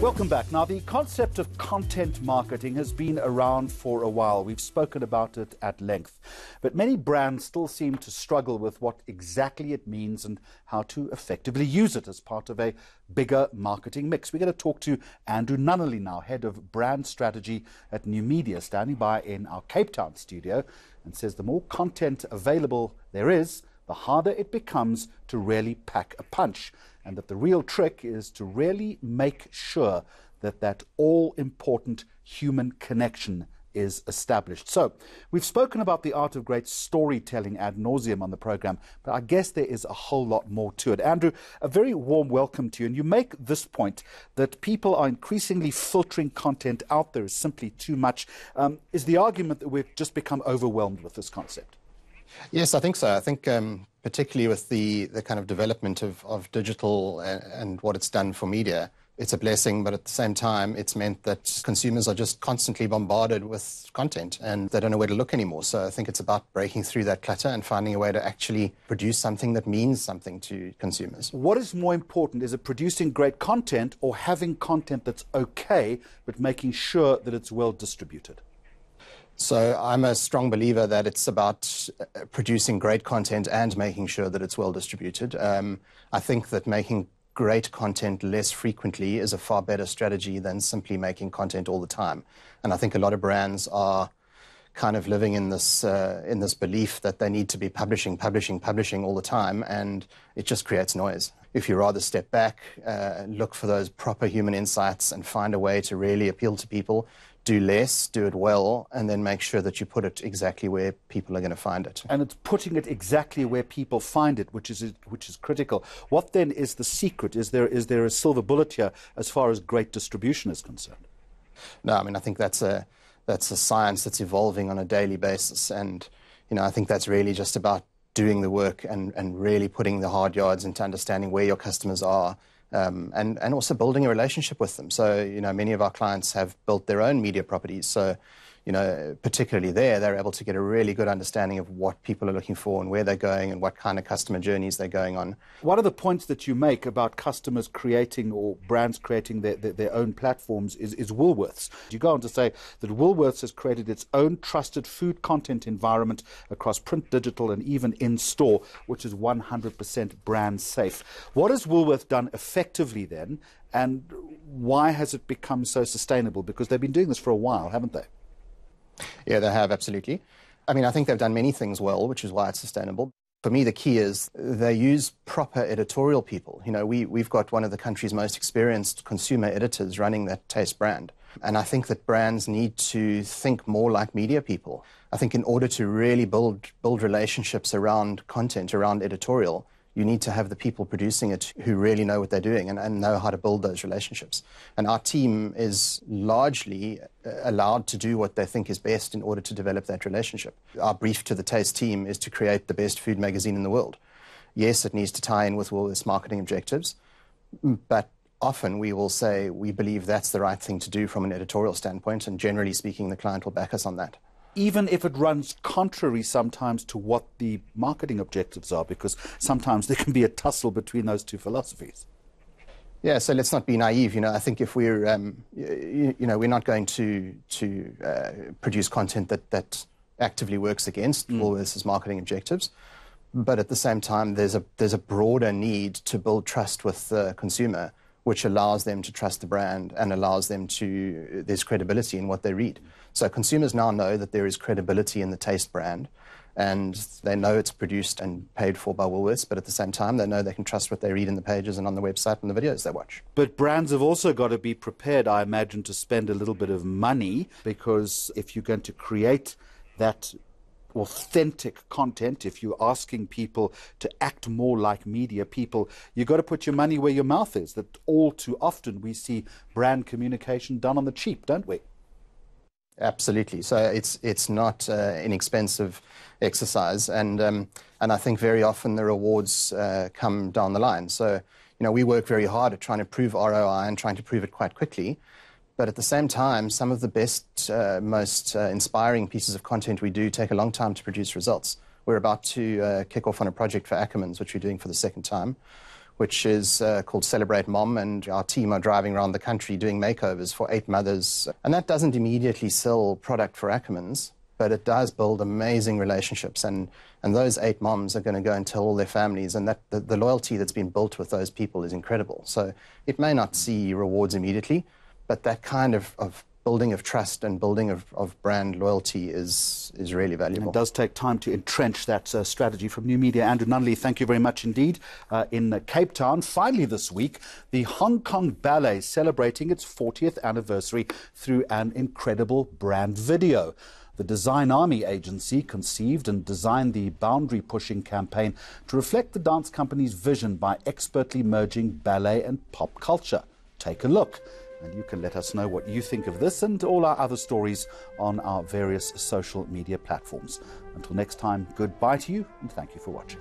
Welcome back. Now, the concept of content marketing has been around for a while. We've spoken about it at length. But many brands still seem to struggle with what exactly it means and how to effectively use it as part of a bigger marketing mix. We're going to talk to Andrew Nunneley now, Head of Brand Strategy at New Media, standing by in our Cape Town studio, and says the more content available there is, the harder it becomes to really pack a punch. And that the real trick is to really make sure that that all-important human connection is established. So, we've spoken about the art of great storytelling ad nauseum on the program, but I guess there is a whole lot more to it. Andrew, a very warm welcome to you. And you make this point that people are increasingly filtering content out there as simply too much. Is the argument that we've just become overwhelmed with this concept? Yes, I think so. I think particularly with the kind of development of digital and what it's done for media, it's a blessing, but at the same time, it's meant that consumers are just constantly bombarded with content and they don't know where to look anymore. So I think it's about breaking through that clutter and finding a way to actually produce something that means something to consumers. What is more important? Is it producing great content or having content that's okay, but making sure that it's well distributed? So I'm a strong believer that it's about producing great content and making sure that it's well distributed. I think that making great content less frequently is a far better strategy than simply making content all the time. And I think a lot of brands are kind of living in this belief that they need to be publishing all the time, and it just creates noise. If you rather step back, look for those proper human insights and find a way to really appeal to people, do less, do it well, and then make sure that you put it exactly where people are going to find it. And it's putting it exactly where people find it, which is critical. What then is the secret? Is there a silver bullet here as far as great distribution is concerned? No, I mean, I think that's a science that's evolving on a daily basis, and I think that's really just about doing the work and really putting the hard yards into understanding where your customers are. And also building a relationship with them. So, many of our clients have built their own media properties. So, particularly they're able to get a really good understanding of what people are looking for and where they're going and what kind of customer journeys they're going on. One of the points that you make about customers creating or brands creating their own platforms is Woolworths. You go on to say that Woolworths has created its own trusted food content environment across print, digital, and even in-store, which is 100% brand safe. What has Woolworths done effectively then, and why has it become so sustainable? Because they've been doing this for a while, haven't they? Yeah, they have, absolutely. I mean, I think they've done many things well, which is why it's sustainable. For me, the key is they use proper editorial people. We've got one of the country's most experienced consumer editors running that taste brand. And I think that brands need to think more like media people. I think in order to really build relationships around content, around editorial, you need to have the people producing it who really know what they're doing and know how to build those relationships. And our team is largely allowed to do what they think is best in order to develop that relationship. Our brief to the Taste team is to create the best food magazine in the world. Yes, it needs to tie in with Woolworths' marketing objectives, but often we will say we believe that's the right thing to do from an editorial standpoint, and generally speaking, the client will back us on that. Even if it runs contrary sometimes to what the marketing objectives are, because sometimes there can be a tussle between those two philosophies. Yeah, so let's not be naive. I think if we're not going to produce content that actively works against Woolworths' marketing objectives, but at the same time, there's a broader need to build trust with the consumer, which allows them to trust the brand and allows them there's credibility in what they read. So consumers now know that there is credibility in the Taste brand, and they know it's produced and paid for by Woolworths, but at the same time, they know they can trust what they read in the pages and on the website and the videos they watch. But brands have also got to be prepared, I imagine, to spend a little bit of money, because if you're going to create that authentic content, if you're asking people to act more like media people, you've got to put your money where your mouth is. That all too often we see brand communication done on the cheap, don't we? Absolutely. So it's not inexpensive exercise, and I think very often the rewards come down the line. So we work very hard at trying to prove ROI and trying to prove it quite quickly. But at the same time, some of the best, most inspiring pieces of content we do take a long time to produce results. We're about to kick off on a project for Ackermans, which we're doing for the second time, which is called Celebrate Mom, and our team are driving around the country doing makeovers for 8 mothers. And that doesn't immediately sell product for Ackermans, but it does build amazing relationships, and those 8 moms are going to go and tell all their families, and that the loyalty that's been built with those people is incredible. So it may not see rewards immediately, but that kind of building of trust and building of brand loyalty is really valuable. It does take time to entrench that strategy. From New Media, Andrew Nunneley, thank you very much indeed. In Cape Town, finally this week, the Hong Kong Ballet celebrating its 40th anniversary through an incredible brand video. The Design Army agency conceived and designed the boundary-pushing campaign to reflect the dance company's vision by expertly merging ballet and pop culture. Take a look, and you can let us know what you think of this and all our other stories on our various social media platforms. Until next time, goodbye to you, and thank you for watching.